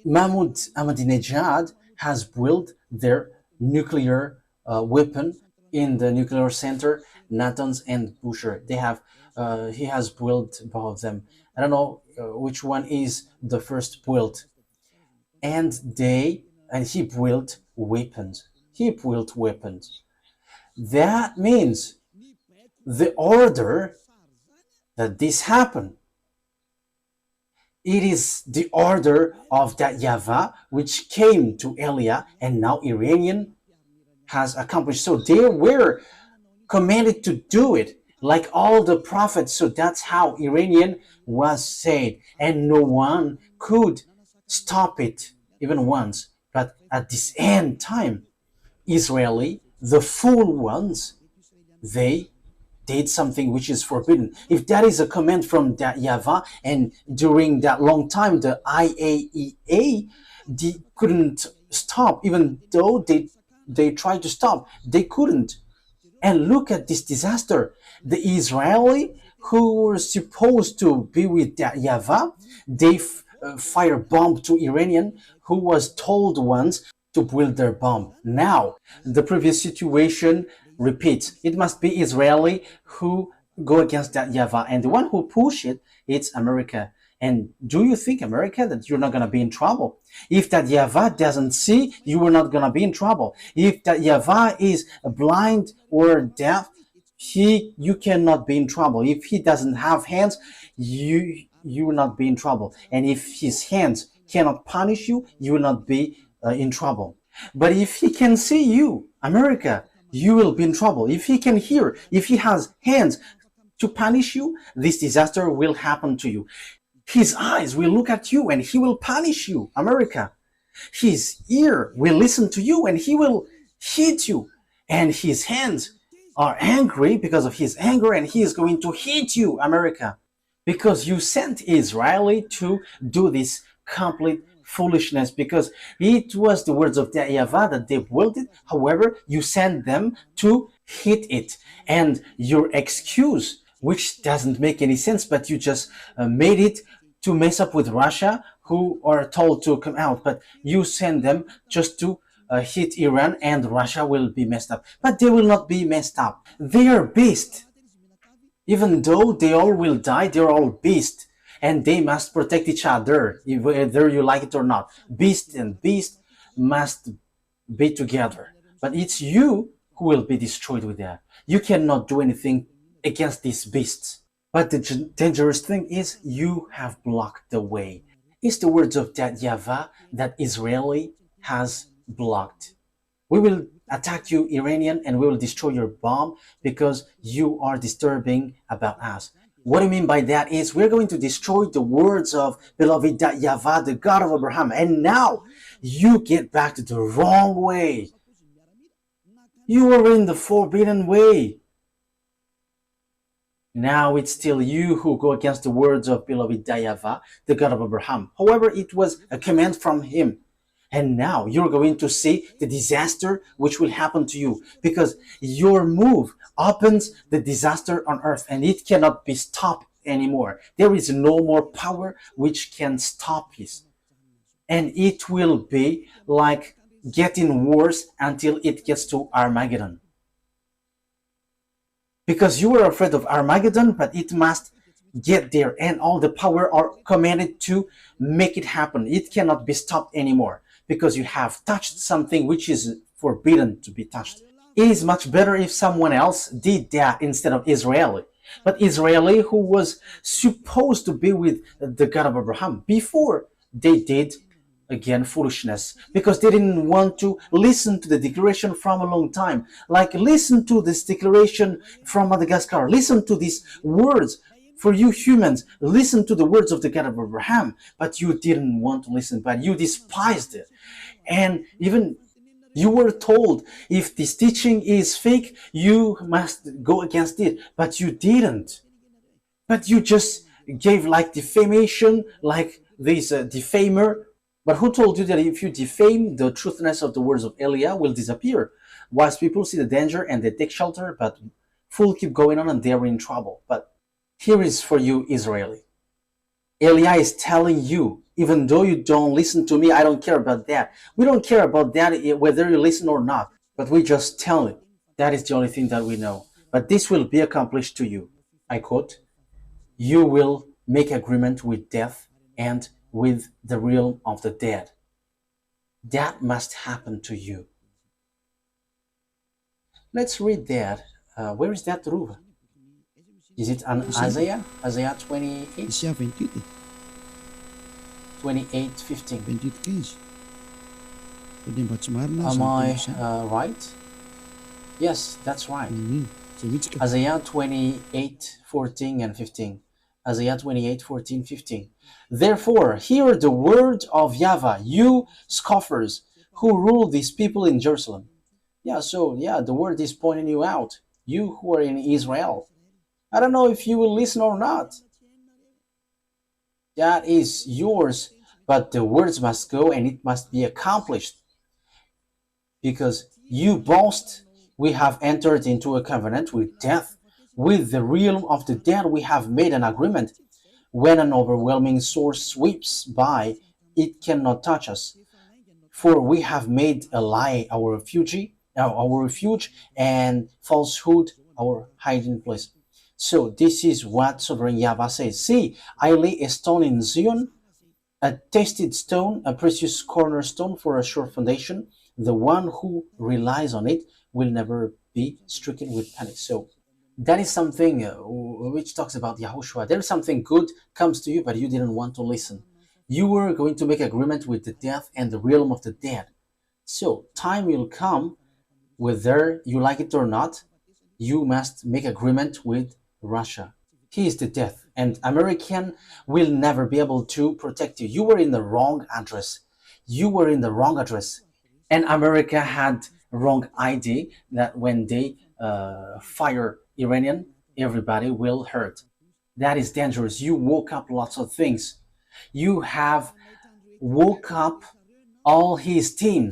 Mahmoud Ahmadinejad has built their nuclear weapon in the nuclear center, Natanz and Bushehr. He has built both of them. I don't know which one is the first built. And he built weapons. He built weapons. That means the order that this happened, it is the order of that YAHVAH which came to Elia, and now Iranian has accomplished. So they were commanded to do it like all the prophets. So that's how Iranian was saved, and no one could stop it even once. But at this end time, Israeli, the fool ones, they did something which is forbidden. If that is a command from that YAHVAH, and during that long time the IAEA they couldn't stop, even though they tried to stop, they couldn't. And look at this disaster. The Israeli who were supposed to be with that YAHVAH, they fire bomb to Iranian who was told once to build their bomb. Now the previous situation repeats. It must be Israeli who go against that YAHVAH, and the one who push it, it's America. And do you think, America, that you're not going to be in trouble? If that YAHVAH doesn't see, you are not going to be in trouble. If that YAHVAH is blind or deaf, you cannot be in trouble. If he doesn't have hands, you will not be in trouble. And if his hands cannot punish you, you will not be in trouble. But if he can see you, America, you will be in trouble. If he can hear, if he has hands to punish you, this disaster will happen to you. His eyes will look at you and he will punish you, America. His ear will listen to you and he will hit you. And his hands are angry because of his anger, and he is going to hit you, America, because you sent Israeli to do this complete foolishness, because it was the words of the YAHVAH that they willed it. However, you sent them to hit it, and your excuse, which doesn't make any sense, but you just made it to mess up with Russia, who are told to come out, but you send them just to hit Iran, and Russia will be messed up. But they will not be messed up. They are beasts. Even though they all will die, they're all beasts. And they must protect each other, whether you like it or not. Beast and beast must be together. But it's you who will be destroyed with that. You cannot do anything against these beasts. But the dangerous thing is you have blocked the way. It's the words of that YAHVAH that Israeli has blocked. We will attack you, Iranian, and we will destroy your bomb because you are disturbing about us. What I mean by that is we're going to destroy the words of beloved YAHVAH, the God of Abraham. And now you get back to the wrong way. You are in the forbidden way. Now it's still you who go against the words of beloved YAHVAH, the God of Abraham. However, it was a command from him. And now you're going to see the disaster which will happen to you, because your move opens the disaster on earth and it cannot be stopped anymore. There is no more power which can stop this. And it will be like getting worse until it gets to Armageddon. Because you are afraid of Armageddon, but it must get there, and all the power are commanded to make it happen. It cannot be stopped anymore, because you have touched something which is forbidden to be touched. It is much better if someone else did that instead of Israeli. But Israeli, who was supposed to be with the God of Abraham, before they did, again, foolishness, because they didn't want to listen to the declaration from a long time. Like, listen to this declaration from Madagascar. Listen to these words. For you humans, listen to the words of the God of Abraham. But you didn't want to listen, but you despised it. And even you were told, if this teaching is fake, you must go against it. But you didn't. But you just gave like defamation, like this defamer. But who told you that if you defame, the truthness of the words of Eliah will disappear? Wise people see the danger and they take shelter, but fool keep going on and they're in trouble. But here is for you, Israeli. Eliah is telling you, even though you don't listen to me, I don't care about that. We don't care about that, whether you listen or not. But we just tell it. That is the only thing that we know. But this will be accomplished to you. I quote, you will make agreement with death and with the realm of the dead. That must happen to you. Let's read that. Where is that, Ruva? Is it on Isaiah? Isaiah 28? Isaiah 28, 28:15. 28:15. Pwede baca marna Am I sa right? Yes, that's right. So which ka? Isaiah 28:14 and 15. Isaiah 28:14, 15. Therefore, hear the word of YAHVAH, you scoffers who rule these people in Jerusalem. The word is pointing you out, you who are in Israel. I don't know if you will listen or not. That is yours, but the words must go and it must be accomplished. Because you boast, we have entered into a covenant with death. With the realm of the dead, we have made an agreement. When an overwhelming source sweeps by, it cannot touch us. For we have made a lie our refuge, and falsehood our hiding place. So this is what Sovereign YAHVAH says. See, I lay a stone in Zion, a tested stone, a precious cornerstone for a sure foundation. The one who relies on it will never be stricken with panic. So that is something which talks about YAHOSHUAH. There is something good comes to you, but you didn't want to listen. You were going to make agreement with the death and the realm of the dead. So time will come, whether you like it or not, you must make agreement with Russia. He is the death, and American will never be able to protect you. You were in the wrong address. You were in the wrong address. And America had wrong ID that when they fire Iranian, everybody will hurt. That is dangerous. You woke up lots of things. You have woke up all his team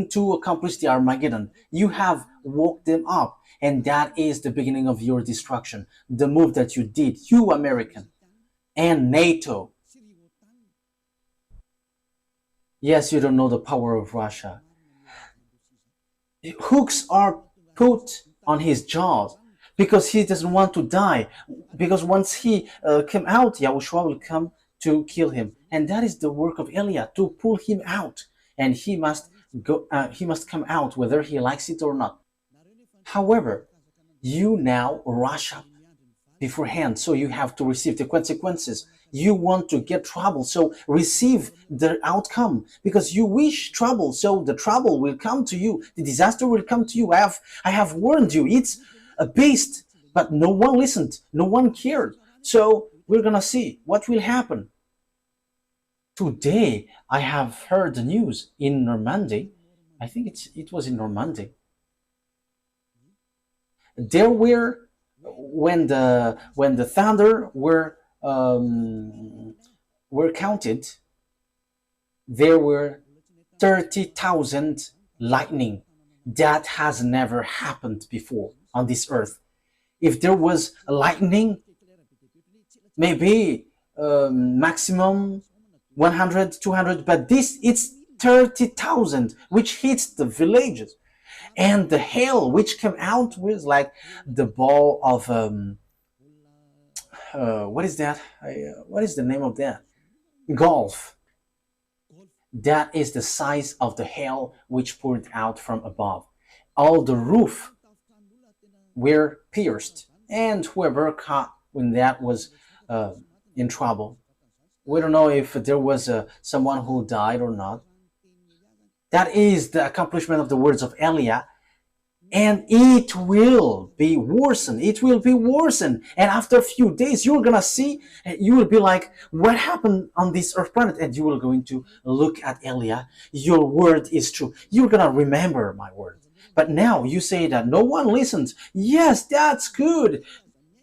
to accomplish the Armageddon. You have woke them up, and that is the beginning of your destruction. The move that you did, you American and NATO. Yes, you don't know the power of Russia. Hooks are put on his jaws because he doesn't want to die. Because once he came out, YAHOSHUAH will come to kill him, and that is the work of Eliah, to pull him out, and he must go. He must come out whether he likes it or not. However, you now rush up beforehand, so you have to receive the consequences. You want to get trouble, so receive the outcome, because you wish trouble, so the trouble will come to you. The disaster will come to you. I have warned you. It's a beast, but no one listened. No one cared. So we're gonna see what will happen. Today, I have heard the news in Normandy. I think it was in Normandy. There were when the thunder were counted, there were 30,000 lightning. That has never happened before on this earth. If there was a lightning, maybe maximum 100, 200, but it's 30,000, which hits the villages. And the hail which came out was like the ball of what is that? What is the name of that? Golf. That is the size of the hail which poured out from above. All the roof were pierced, and whoever caught when that was in trouble. We don't know if there was someone who died or not. That is the accomplishment of the words of Eliah, and it will be worsened. It will be worsened, and after a few days, you're gonna see. You will be like, "What happened on this earth planet?" And you will going to look at Eliah. Your word is true. You're gonna remember my word. But now you say that no one listens. Yes, that's good.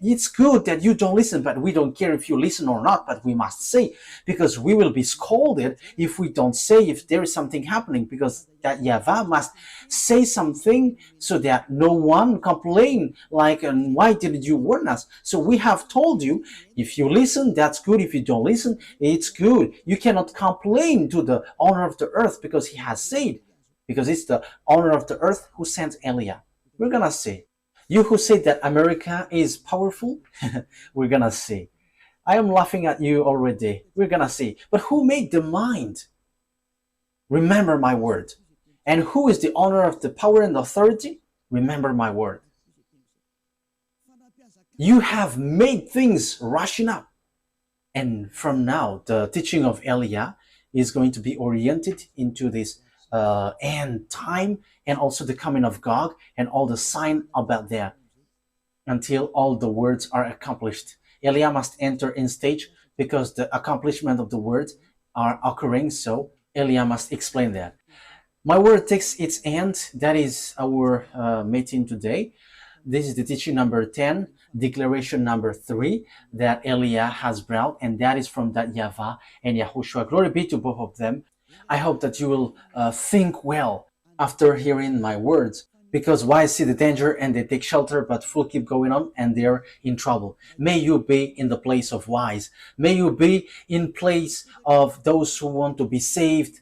it's good that you don't listen, but we don't care if you listen or not, but we must say, because we will be scolded if we don't say if there is something happening, because that YAHVAH must say something so that no one complain like, and why didn't you warn us? So we have told you, if you listen, that's good. If you don't listen, it's good. You cannot complain to the owner of the earth, because he has said, because it's the owner of the earth who sent Eliah. We're gonna say, you who say that America is powerful, we're gonna say, I am laughing at you already. We're gonna say, but who made the mind? Remember my word. And who is the owner of the power and authority? Remember my word. You have made things rushing up. And from now, the teaching of Eliah is going to be oriented into this end time, and also the coming of Gog and all the sign about that, until all the words are accomplished. Eliah must enter in stage, because the accomplishment of the words are occurring, so Eliah must explain that. My word takes its end. That is our meeting today. This is the teaching number 10, declaration number 3 that Eliah has brought, and that is from that YAHVAH and YAHOSHUAH. Glory be to both of them. I hope that you will think well after hearing my words, because wise see the danger and they take shelter, but fool keep going on and they're in trouble. May you be in the place of wise. May you be in place of those who want to be saved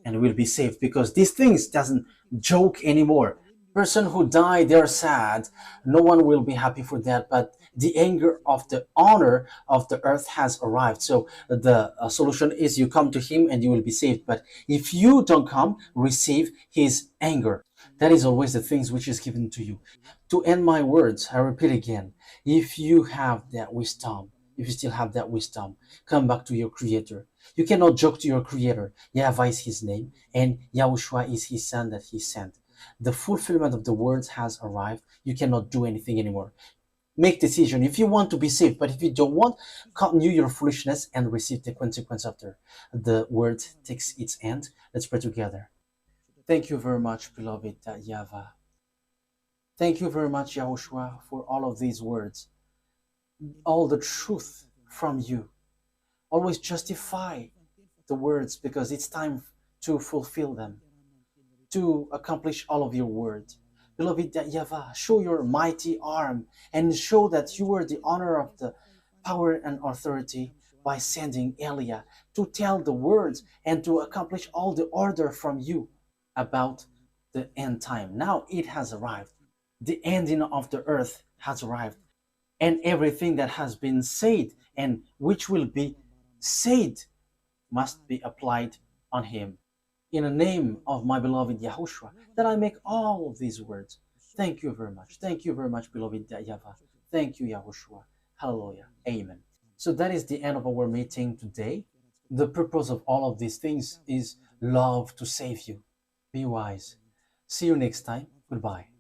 and will be saved, because these things doesn't joke anymore. Person who die, they're sad. No one will be happy for that, but the anger of the owner of the earth has arrived. So the solution is you come to him and you will be saved. But if you don't come, receive his anger. That is always the things which is given to you. To end my words, I repeat again, if you have that wisdom, if you still have that wisdom, come back to your Creator. You cannot joke to your Creator. YAHVAH is his name, and YAHOSHUAH is his son that he sent. The fulfillment of the words has arrived. You cannot do anything anymore. Make decision if you want to be saved, but if you don't want, continue your foolishness and receive the consequence after. The word takes its end. Let's pray together. Thank you very much, beloved YAHVAH. Thank you very much, YAHOSHUAH, for all of these words. All the truth from you. Always justify the words, because it's time to fulfill them, to accomplish all of your words. Beloved YAHVAH, show your mighty arm and show that you are the honor of the power and authority by sending Eliah to tell the words and to accomplish all the order from you about the end time. Now it has arrived. The ending of the earth has arrived. And everything that has been said and which will be said must be applied on him. In the name of my beloved YAHOSHUAH, that I make all of these words. Thank you very much. Thank you very much, beloved YAHVAH. Thank you, YAHOSHUAH. Hallelujah. Amen. So that is the end of our meeting today. The purpose of all of these things is love to save you. Be wise. See you next time. Goodbye.